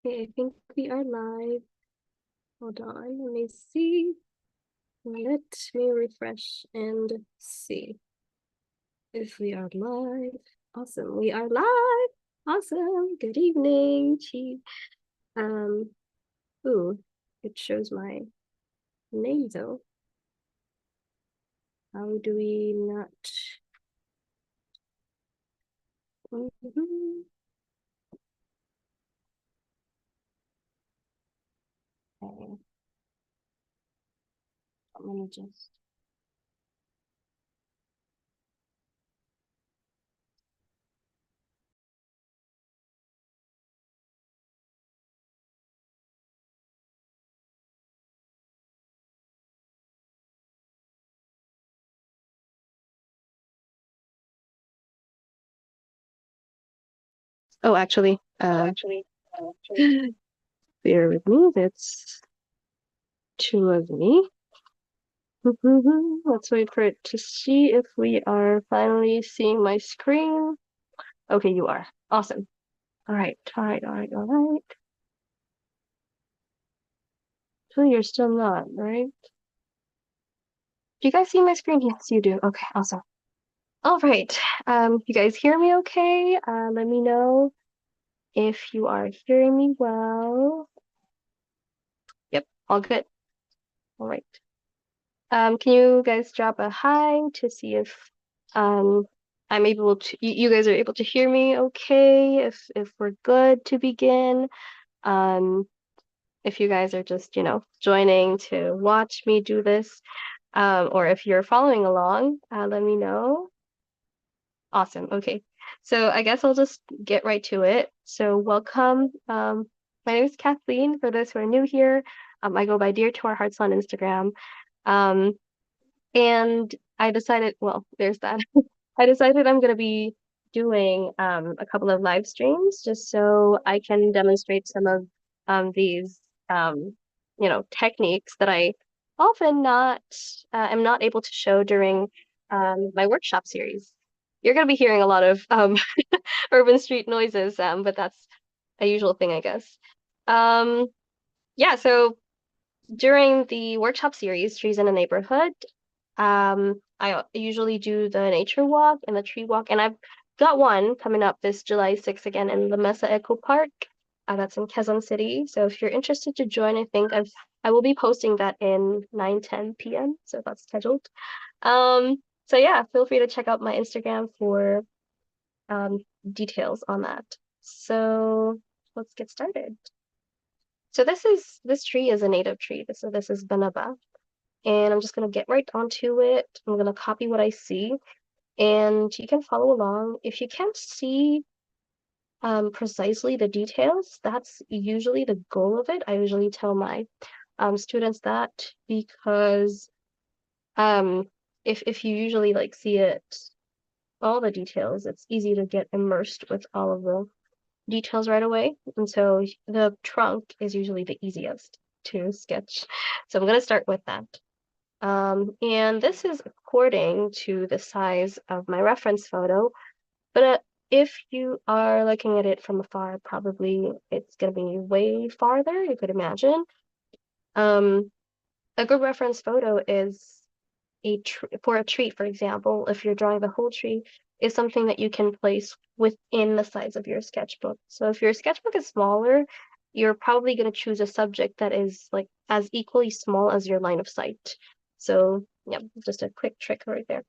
Okay, I think we are live. Hold on, let me see. Let me refresh and see if we are live. Awesome, we are live. Awesome. Good evening, Chi. Um, ooh, it shows my name though. How do we not? Mhm. Okay, let me just. Oh, actually, bear with me. That's two of me. Let's wait for it to see if we are finally seeing my screen. Okay, you are. Awesome. All right, all right, all right, all right. So you're still not, right? Do you guys see my screen? Yes, you do. Okay, awesome. All right. You guys hear me okay? Let me know if you are hearing me well. Yep, all good. All right. Can you guys drop a hi to see if um I'm able to you guys are able to hear me okay, if we're good to begin. Um, if you guys are just, joining to watch me do this, or if you're following along, let me know. Awesome. Okay. So I guess I'll just get right to it. So welcome. My name is Kathleen. For those who are new here, I go by Dear to Our Hearts on Instagram. Um, and I decided, well, there's that. I decided I'm going to be doing a couple of live streams just so I can demonstrate some of these techniques that I often not am not able to show during my workshop series. You're going to be hearing a lot of urban street noises, but that's a usual thing, I guess. Um, yeah, so during the workshop series, Trees in a Neighborhood, I usually do the nature walk and the tree walk, and I've got one coming up this July 6th again in the Mesa Eco Park. That's in Quezon City. So if you're interested to join, I will be posting that in 9:10 p.m. So that's scheduled. So yeah, feel free to check out my Instagram for um details on that. So let's get started. So this tree is a native tree. This is Banaba. And I'm just gonna get right onto it. I'm gonna copy what I see, and you can follow along. If you can't see precisely the details, that's usually the goal of it. I usually tell my students that because if you usually like see it all the details, it's easy to get immersed with all of the details right away. And so the trunk is usually the easiest to sketch. So I'm gonna start with that. And this is according to the size of my reference photo, but if you are looking at it from afar, probably it's going to be way farther, you could imagine. Um, a good reference photo is for a tree, for example, if you're drawing the whole tree, is something that you can place within the size of your sketchbook. So if your sketchbook is smaller, you're probably going to choose a subject that is like as equally small as your line of sight. So yeah, just a quick trick right there.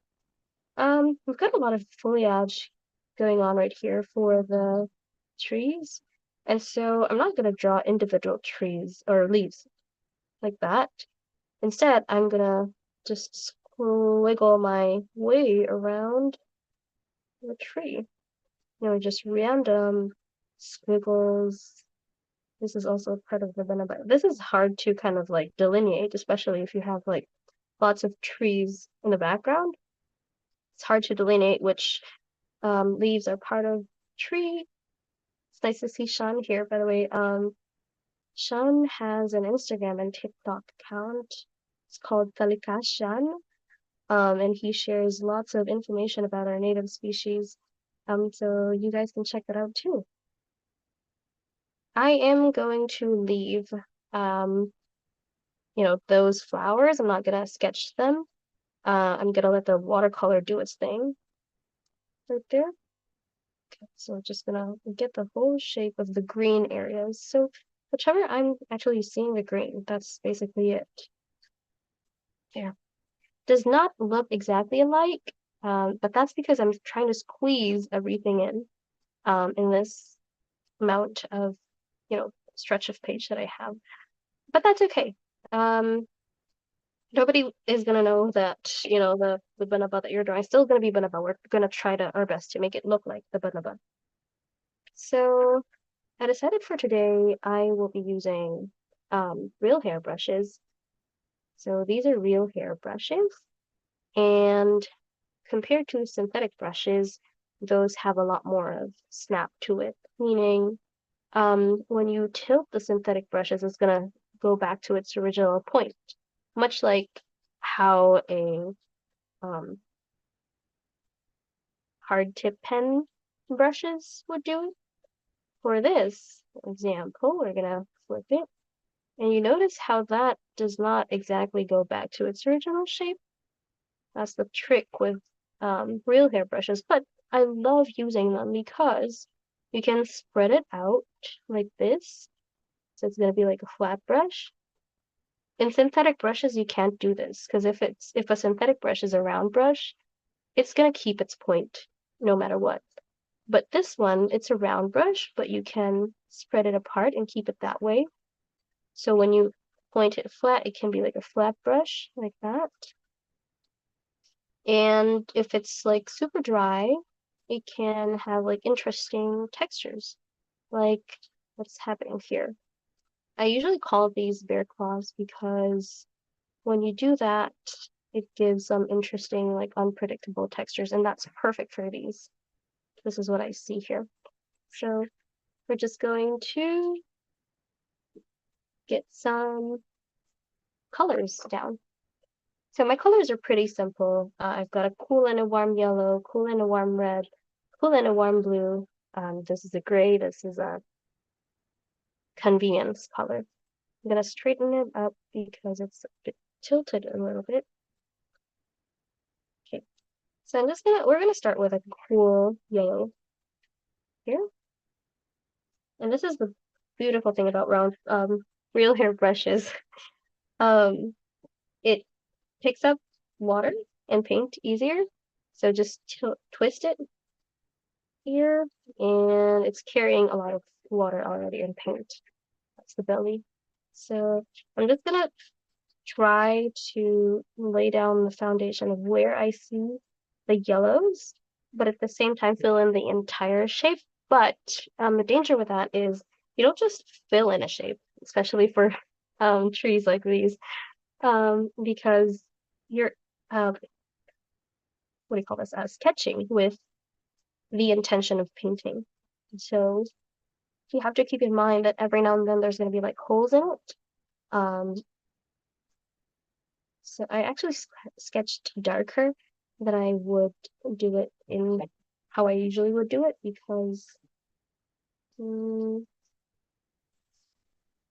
We've got a lot of foliage going on right here for the trees. And so I'm not going to draw individual trees or leaves like that. Instead, I'm gonna just squiggle my way around the tree. Just random squiggles. This is also part of the banana. This is hard to kind of like delineate, especially if you have like lots of trees in the background. It's hard to delineate which leaves are part of tree. It's nice to see Sean here, by the way. Sean has an Instagram and TikTok account. It's called Talikashan. And he shares lots of information about our native species. So you guys can check that out too. I am going to leave, those flowers. I'm not gonna sketch them. I'm gonna let the watercolor do its thing right there. Okay, so we're just gonna get the whole shape of the green areas. So whichever I'm actually seeing the green, that's basically it. There. Does not look exactly alike, but that's because I'm trying to squeeze everything in this amount of, stretch of page that I have. But that's okay. Nobody is gonna know that, the banaba that you're drawing is still gonna be banaba. We're gonna try our best to make it look like the banaba. So I decided for today I will be using real hair brushes. So these are real hair brushes, and compared to synthetic brushes, those have a lot more of snap to it, meaning when you tilt the synthetic brushes, it's gonna go back to its original point, much like how a um, hard tip pen brushes would do. For this example, we're gonna flip it, and you notice how that does not exactly go back to its original shape. That's the trick with real hair brushes, but I love using them because you can spread it out like this. So it's gonna be like a flat brush. In synthetic brushes, you can't do this because if a synthetic brush is a round brush, it's gonna keep its point no matter what. But this one, it's a round brush, but you can spread it apart and keep it that way. So when you point it flat, it can be like a flat brush like that. And if it's like super dry, it can have like interesting textures, like what's happening here. I usually call these bear claws because when you do that, it gives some interesting, like unpredictable textures, and that's perfect for these. This is what I see here. So we're just going to get some colors down. So my colors are pretty simple. I've got a cool and a warm yellow, cool and a warm red, cool and a warm blue. This is a gray, this is a convenience color. I'm gonna straighten it up because it's a bit tilted a little bit. Okay, so we're gonna start with a cool yellow here. And this is the beautiful thing about real hair brushes. It picks up water and paint easier. So just twist it here, and it's carrying a lot of water already in paint. That's the belly. So I'm just gonna try to lay down the foundation of where I see the yellows, but at the same time fill in the entire shape. But the danger with that is you don't just fill in a shape, especially for trees like these, because you're what do you call this? Sketching with the intention of painting. So you have to keep in mind that every now and then there's going to be like holes in it. So I actually sketched darker than I would do it in how I usually would do it because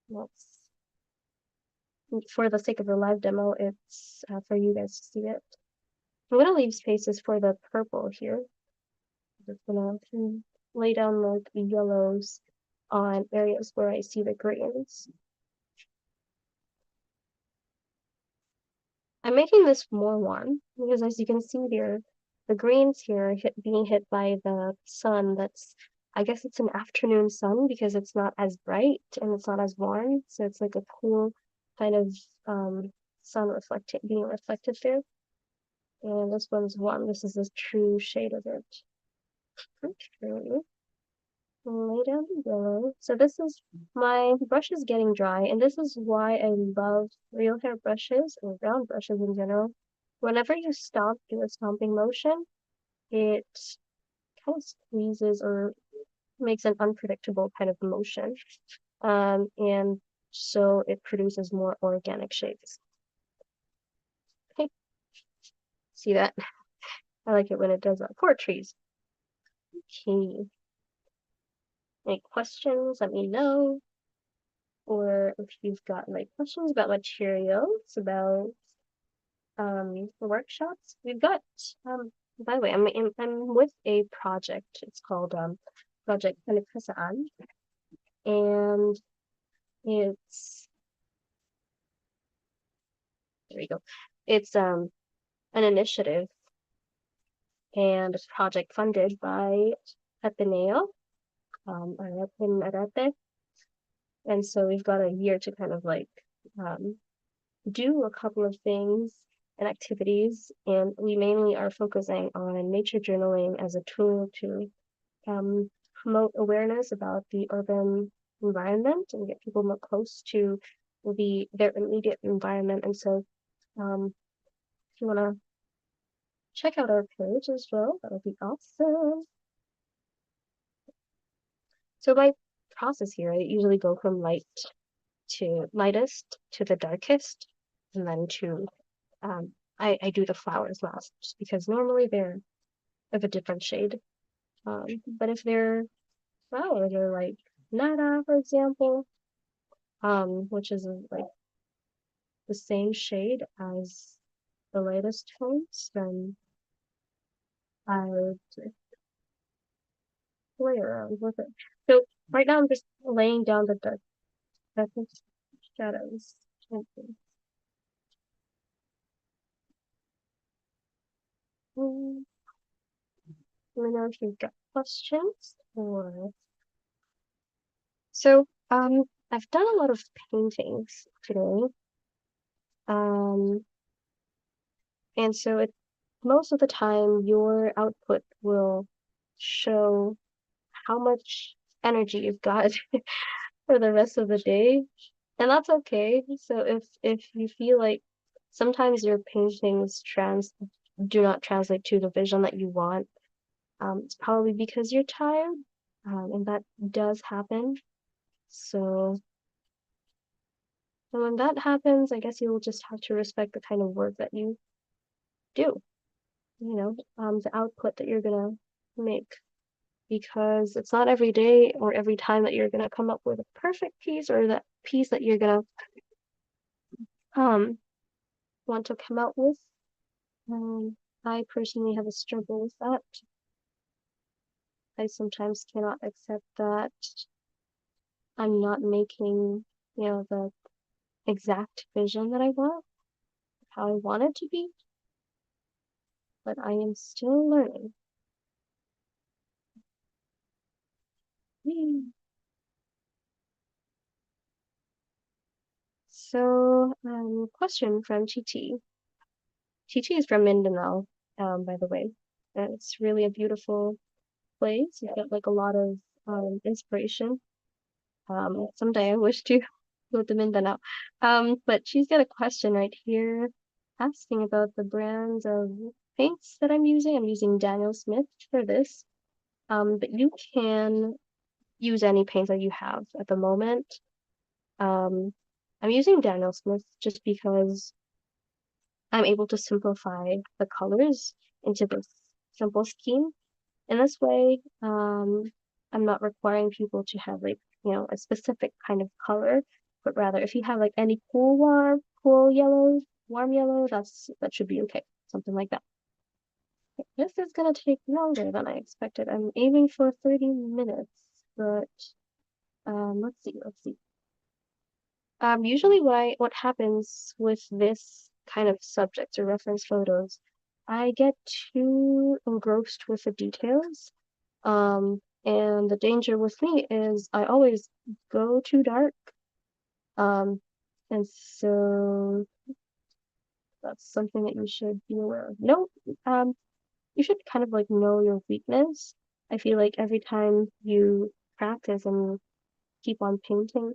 let's, for the sake of the live demo, it's for you guys to see it. I'm gonna leave spaces for the purple here. I'm just gonna lay down like the yellows on areas where I see the greens. I'm making this more warm because as you can see here, the greens here are being hit by the sun that's, I guess it's an afternoon sun because it's not as bright and it's not as warm. So it's like a cool kind of sun being reflected there. And this one's warm. This is the true shade of it. Okay. Lay down the yellow. So this is my brush is getting dry, and this is why I love real hair brushes or round brushes in general. Whenever you do a stomping motion, it kind of squeezes or makes an unpredictable kind of motion. And so it produces more organic shapes. Okay, see that? I like it when it does that for trees. Okay. any questions, let me know. Or if you've got like questions about materials, about workshops, we've got by the way, I'm with a project. It's called Project Kanikasaan, and it's there you go. It's an initiative and a project funded by Ateneo, in Arate. And so we've got a year to kind of like um, do a couple of things and activities, and we mainly are focusing on nature journaling as a tool to promote awareness about the urban environment and get people more close to their immediate environment. And so, if you want to check out our page as well, that would be awesome. So my process here, I usually go from lightest to the darkest, and then to I do the flowers last, just because normally they're of a different shade. But if they're flowers are like nada, for example, which is like the same shade as the lightest tones, then I would play around with it. So right now I'm just laying down the darkest shadows. Okay. Let me know if you've got questions or so I've done a lot of paintings today. Um and so most of the time your output will show how much energy you've got for the rest of the day. And that's okay. So if you feel like sometimes your paintings do not translate to the vision that you want, it's probably because you're tired, and that does happen. So and when that happens, I guess you'll just have to respect the kind of work that you do, the output that you're gonna make. Because it's not every day or every time that you're gonna come up with a perfect piece or that piece that you're gonna um want to come out with. I personally have a struggle with that. I sometimes cannot accept that I'm not making, the exact vision that I want, how I want it to be, but I am still learning. So, question from Chichi. Chichi is from Mindanao, by the way. And it's really a beautiful place. You get like a lot of inspiration. Someday I wish to go to Mindanao. But she's got a question right here asking about the brands of paints that I'm using. I'm using Daniel Smith for this. But you can use any paints that you have at the moment. I'm using Daniel Smith just because I'm able to simplify the colors into this simple scheme. In this way, I'm not requiring people to have like, a specific kind of color, but rather if you have like any cool yellow, warm yellow, that should be okay. Something like that. This is gonna take longer than I expected. I'm aiming for 30 minutes, but let's see. Usually what happens with this kind of subjects or reference photos, I get too engrossed with the details. And the danger with me is I always go too dark. Um, and so that's something that you should be aware of. No, you should kind of like know your weakness. I feel like every time you practice and keep on painting,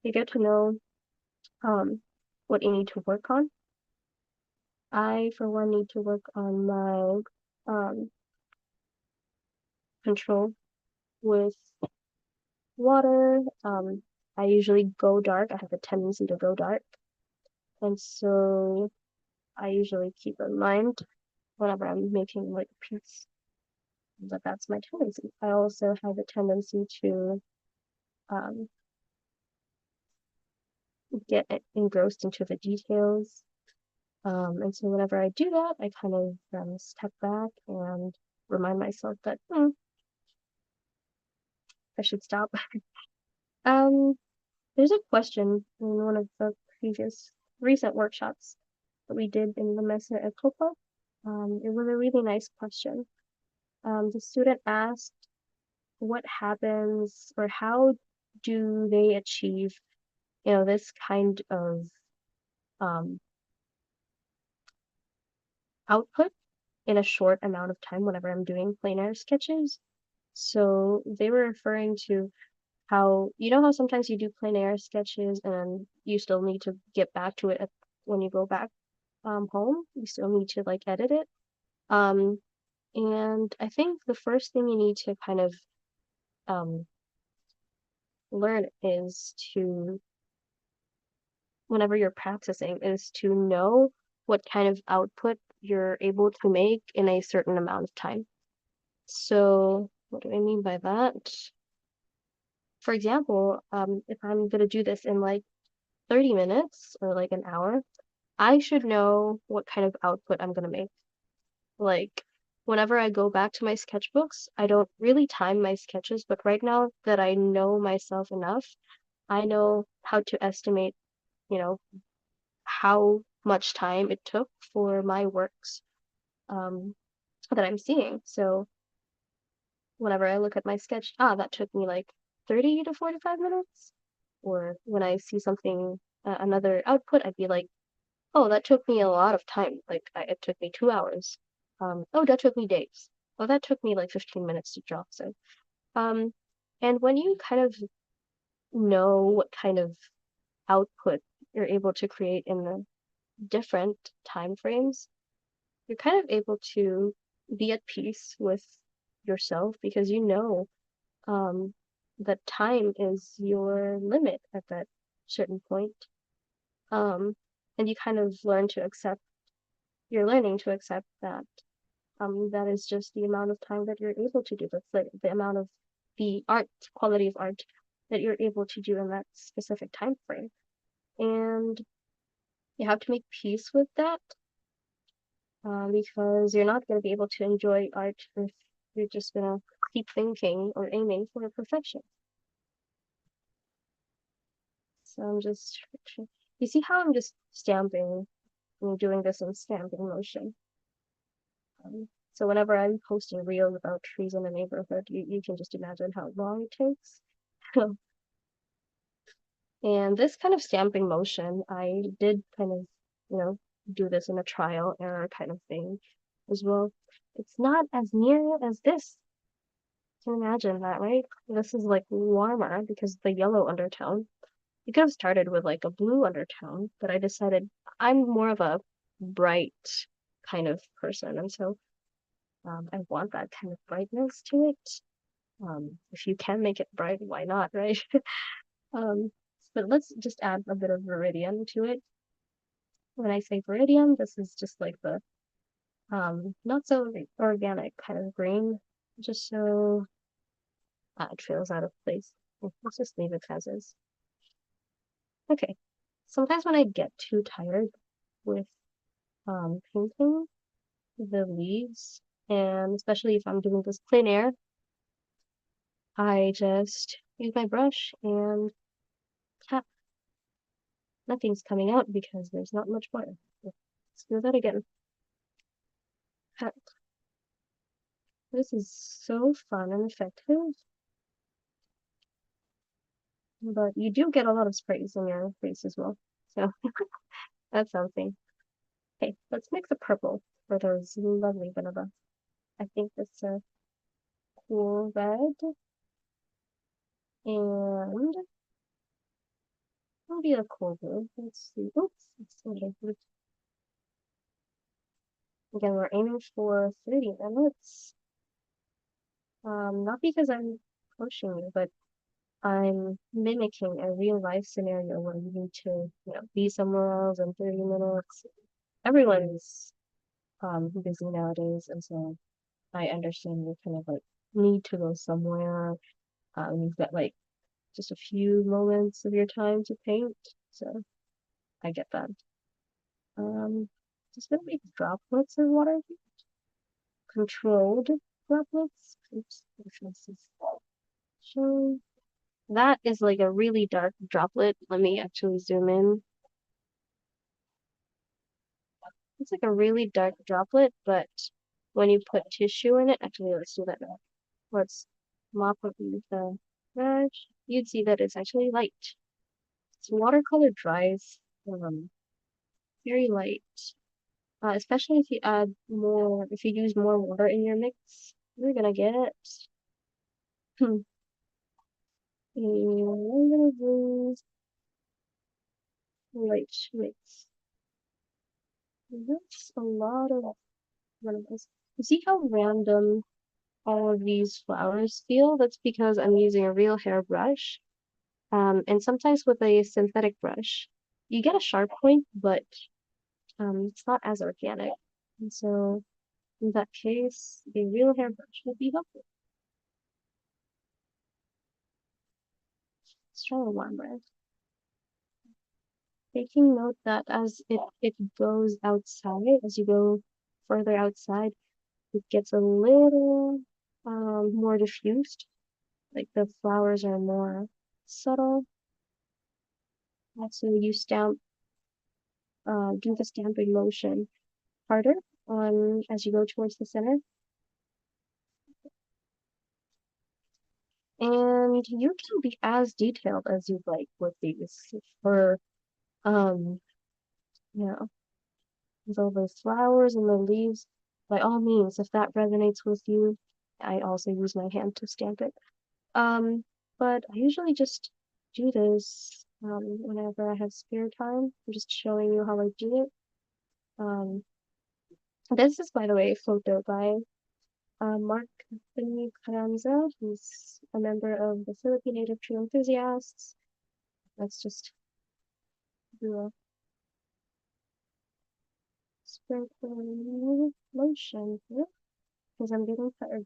you get to know what you need to work on. I, for one, need to work on my control with water. I usually go dark. I have a tendency to go dark. And so I usually keep in mind whenever I'm making like a piece that that's my tendency. I also have a tendency to get engrossed into the details. And so whenever I do that, I kind of step back and remind myself that I should stop. Um, there's a question in one of the recent workshops that we did in the Mesa at Copa. It was a really nice question. The student asked what happens or how do they achieve, this kind of output in a short amount of time whenever I'm doing plein air sketches. So they were referring to how, how sometimes you do plein air sketches and you still need to get back to it when you go back home. You still need to like edit it. And I think the first thing you need to kind of learn is to, whenever you're practicing, is to know what kind of output you're able to make in a certain amount of time. So what do I mean by that? For example, if I'm gonna do this in like 30 minutes or like an hour, I should know what kind of output I'm gonna make. Like, whenever I go back to my sketchbooks, I don't really time my sketches, but right now that I know myself enough, I know how to estimate, you know, how much time it took for my works that I'm seeing. So whenever I look at my sketch, that took me like 30 to 45 minutes. Or when I see something, another output, I'd be like, oh, that took me a lot of time. Like, it took me 2 hours. Oh, that took me days. Oh, that took me like 15 minutes to draw. So, um, and when you kind of know what kind of output you're able to create in the different time frames, you're kind of able to be at peace with yourself because you know that time is your limit at that certain point. Um, and you kind of you're learning to accept that that is just the amount of time that you're able to do. That's the amount of the quality of art that you're able to do in that specific time frame. And you have to make peace with that because you're not going to be able to enjoy art if you're just going to keep thinking or aiming for perfection. So you see how I'm just stamping and doing this in stamping motion. So whenever I'm posting reels about trees in the neighborhood, you can just imagine how long it takes. And this kind of stamping motion, I did kind of, do this in a trial error kind of thing as well. It's not as near as this. You can imagine that, right? This is like warmer because the yellow undertone. You could have started with like a blue undertone, but I decided I'm more of a bright kind of person, and so I want that kind of brightness to it. If you can make it bright, why not, right? um, but let's just add a bit of viridian to it. When I say viridian, this is just like the not so organic kind of green, just so it feels out of place. Let's just leave it as is. Okay. Sometimes when I get too tired with painting the leaves, and especially if I'm doing this plein air, I just use my brush and tap. Nothing's coming out because there's not much water. Let's do that again. Tap. This is so fun and effective, but you do get a lot of sprays in your face as well. So that's something. Okay, let's make the purple for those lovely vanilla. I think that's a cool red. And maybe a cool blue. Let's see. Oops, okay. Again, we're aiming for 30 minutes. Not because I'm pushing you, but I'm mimicking a real life scenario where you need to, be somewhere else in 30 minutes. Everyone's busy nowadays, and so I understand you kind of like need to go somewhere. You've got like just a few moments of your time to paint, so I get that. Just gonna make droplets of water, controlled droplets. Oops, which one's this? So that is like a really dark droplet. Let me actually zoom in. It's like a really dark droplet, but when you put tissue in it, actually, let's do that now. Let's mop up with the brush. You'd see that it's actually light. So watercolor dries very light, especially if you add more, if you use more water in your mix, you're gonna get a little bit light mix. That's a lot of randomness. You see how random all of these flowers feel? That's because I'm using a real hairbrush. And sometimes with a synthetic brush, you get a sharp point, but it's not as organic. And so in that case, a real hairbrush would be helpful. Let's try a warm red. Taking note that as it goes outside, as you go further outside, it gets a little more diffused. Like the flowers are more subtle. Also, you do the stamping motion harder on as you go towards the center. And you can be as detailed as you'd like with these for you know, with all the flowers and the leaves. By all means, if that resonates with you, I also use my hand to stamp it. But I usually just do this whenever I have spare time. I'm just showing you how I do it. This is, by the way, a photo by Mark Anthony Carranza. He's a member of the Philippine Native Tree Enthusiasts. Let's just do a sprinkling motion here because I'm getting tired.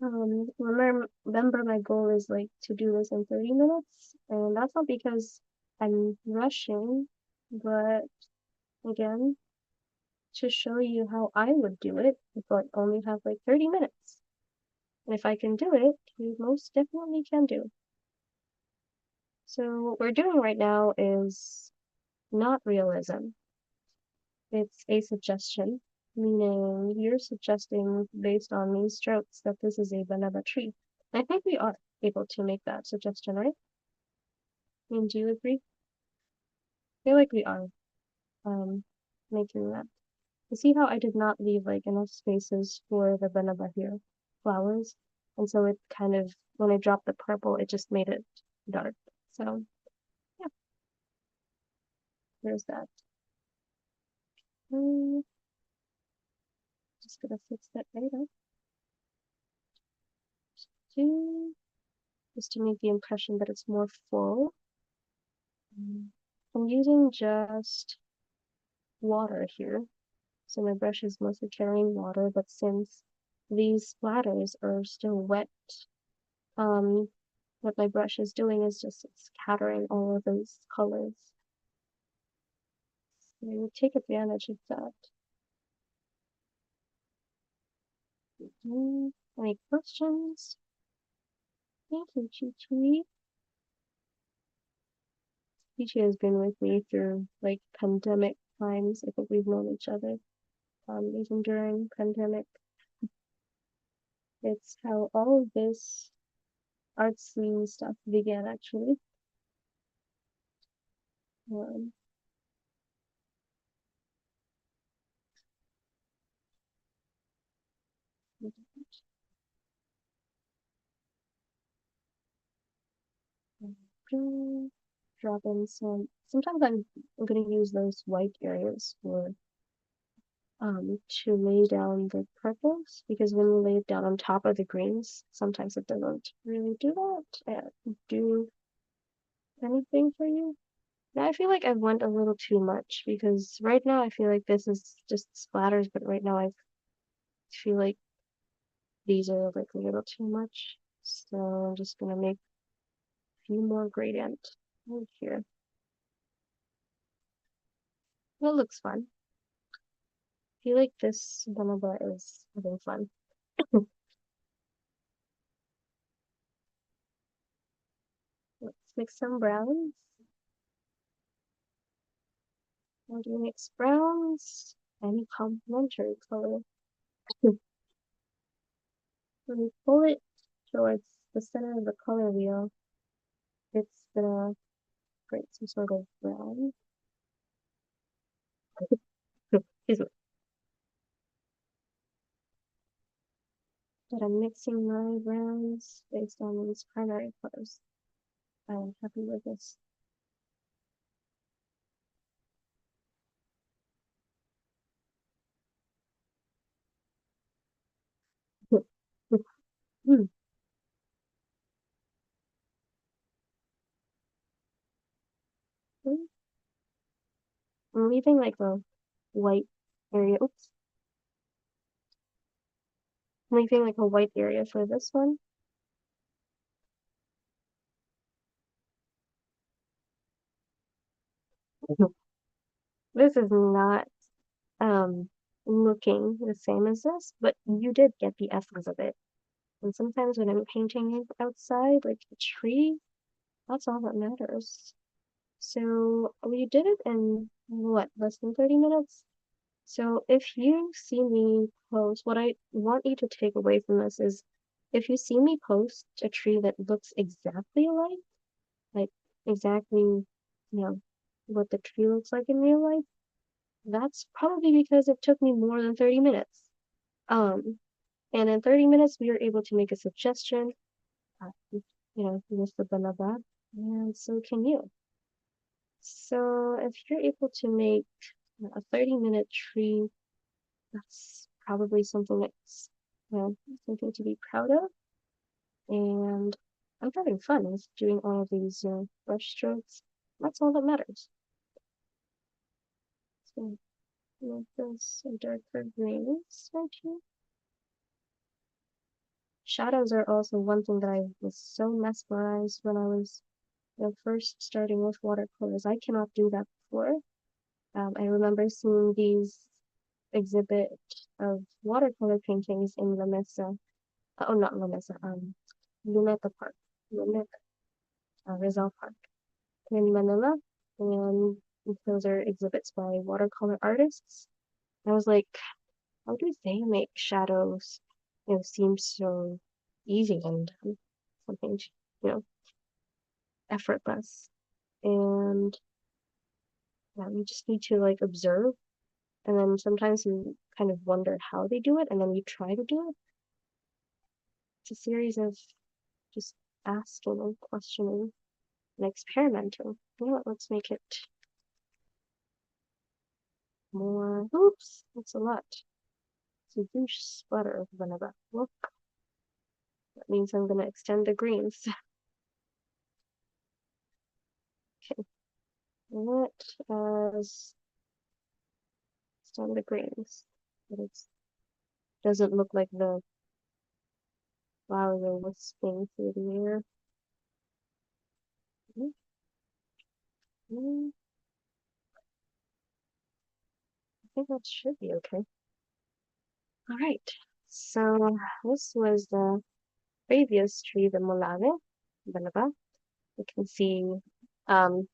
Remember my goal is like to do this in 30 minutes, and that's not because I'm rushing, but again, to show you how I would do it if I only have like 30 minutes. And if I can do it, you most definitely can do. So what we're doing right now is not realism. It's a suggestion, meaning you're suggesting based on these strokes that this is a banana tree. I think we are able to make that suggestion, right? I mean, do you agree? I feel like we are making that. You see how I did not leave like enough spaces for the banana here flowers, and so it kind of when I dropped the purple, it just made it dark. So yeah, there's that. Just gonna fix that right up. Just to make the impression that it's more full. I'm using just water here. So my brush is mostly carrying water, but since these splatters are still wet, what my brush is doing is just scattering all of those colors. So take advantage of that. Any questions? Thank you, Chi-Chi. Chi-Chi has been with me through like pandemic times. I think we've known each other even during pandemic. It's how all of this artsy stuff began actually. Um, drop in some. Sometimes I'm gonna use those white areas for to lay down the purples because when you lay it down on top of the greens, sometimes it doesn't really do that. Do anything for you. Now I feel like I went a little too much because right now I feel like this is just splatters, but right now I feel like these are like a little too much. So I'm just gonna make few more gradient right here. It looks fun. I feel like this vanilla is having fun. Let's mix some browns. How do you mix browns? Any complementary color. When we pull it towards the center of the color wheel, it's gonna create some sort of brown. Excuse me. But I'm mixing my browns based on these primary colors. I'm happy with this. Hmm. I'm leaving like a white area. Oops. I'm leaving like a white area for this one. This is not looking the same as this, but you did get the essence of it. And sometimes when I'm painting outside, like a tree, that's all that matters. So we did it in what, less than 30 minutes? So if you see me post, what I want you to take away from this is if you see me post a tree that looks exactly alike, like exactly, what the tree looks like in real life, that's probably because it took me more than 30 minutes. Um, and in 30 minutes, we were able to make a suggestion, with the banana, and so can you. So if you're able to make a 30-minute tree, that's probably something that's, something to be proud of. And I'm having fun with doing all of these, brush strokes. That's all that matters. So make this a darker greens right here. Shadows are also one thing that I was so mesmerized when I was first starting with watercolors. I cannot do that before. I remember seeing these exhibit of watercolor paintings in La Mesa. Oh, not La Mesa, Luneta Park. Luneta, Rizal Park in Manila. And those are exhibits by watercolor artists. I was like, how do they make shadows, seem so easy and something, you know, effortless? And yeah, you just need to like observe, and then sometimes you kind of wonder how they do it, and then you try to do it. It's a series of just asking and questioning and experimenting. You know what? Let's make it more. Oops, that's a lot. It's a huge splatter of vanilla. Look, that means I'm gonna extend the greens. Okay, let us extend the greens. But it doesn't look like the flowers are wisping through the air. Mm -hmm. I think that should be okay. All right, so this was the previous tree, the molave, banaba. You can see um,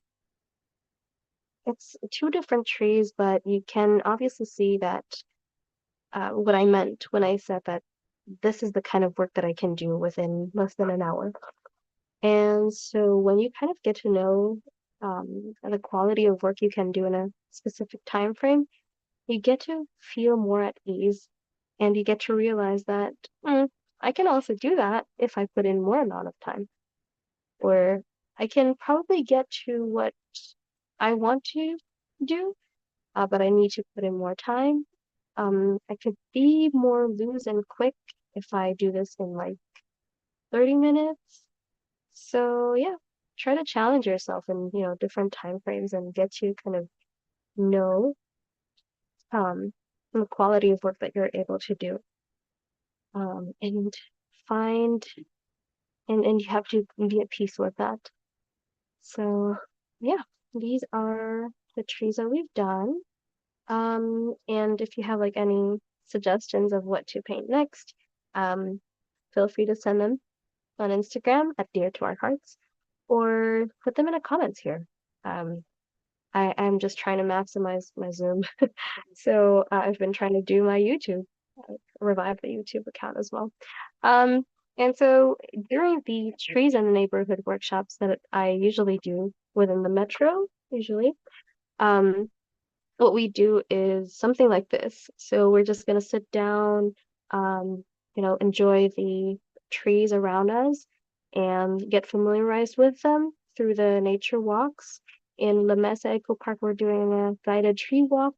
it's two different trees, but you can obviously see that what I meant when I said that this is the kind of work that I can do within less than an hour. And so when you kind of get to know the quality of work you can do in a specific time frame, you get to feel more at ease, and you get to realize that I can also do that if I put in more amount of time, or I can probably get to what I want to do, but I need to put in more time. I could be more loose and quick if I do this in like 30 minutes. So yeah, try to challenge yourself in, different time frames and get to kind of know the quality of work that you're able to do. And find and you have to be at peace with that. So yeah, these are the trees that we've done. And if you have like any suggestions of what to paint next, um, feel free to send them on Instagram at Dear to Our Hearts, or put them in the comments here. Um, I'm just trying to maximize my Zoom. So I've been trying to do my YouTube, revive the YouTube account as well. Um, and so during the trees in the neighborhood workshops that I usually do within the metro, usually, um, what we do is something like this. So we're just gonna sit down, um, enjoy the trees around us and get familiarized with them through the nature walks. In La Mesa Eco Park, we're doing a guided tree walk.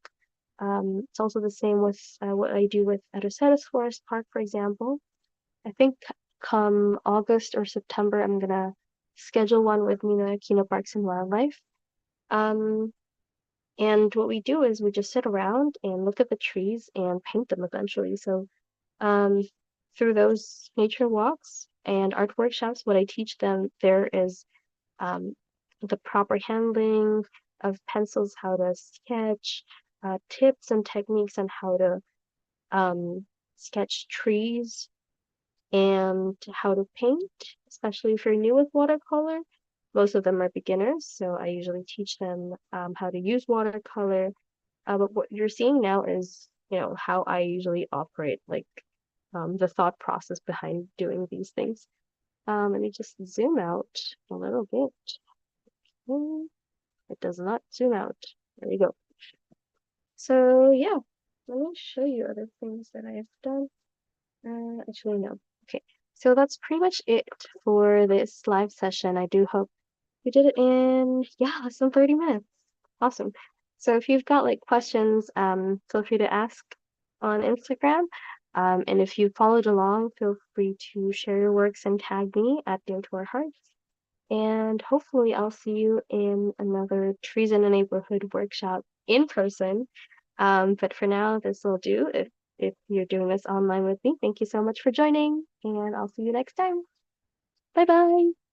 It's also the same with what I do with Arroceras Forest Park, for example. I think come August or September, I'm gonna schedule one with Mina Aquino Parks and Wildlife. Um, and what we do is we just sit around and look at the trees and paint them eventually. So, um, through those nature walks and art workshops, what I teach them there is um, the proper handling of pencils, how to sketch, tips and techniques on how to sketch trees and how to paint, especially if you're new with watercolor. Most of them are beginners, so I usually teach them how to use watercolor. But what you're seeing now is, how I usually operate, like the thought process behind doing these things. Let me just zoom out a little bit. It does not zoom out. There you go. So yeah, let me show you other things that I have done. Actually, no. Okay, so that's pretty much it for this live session. I do hope we did it in, yeah, less than 30 minutes. Awesome. So if you've got like questions, feel free to ask on Instagram. And if you followed along, feel free to share your works and tag me at Dear to Our Hearts. And hopefully I'll see you in another Trees in a Neighborhood workshop in person. But for now, this will do. If you're doing this online with me, thank you so much for joining, and I'll see you next time. Bye bye.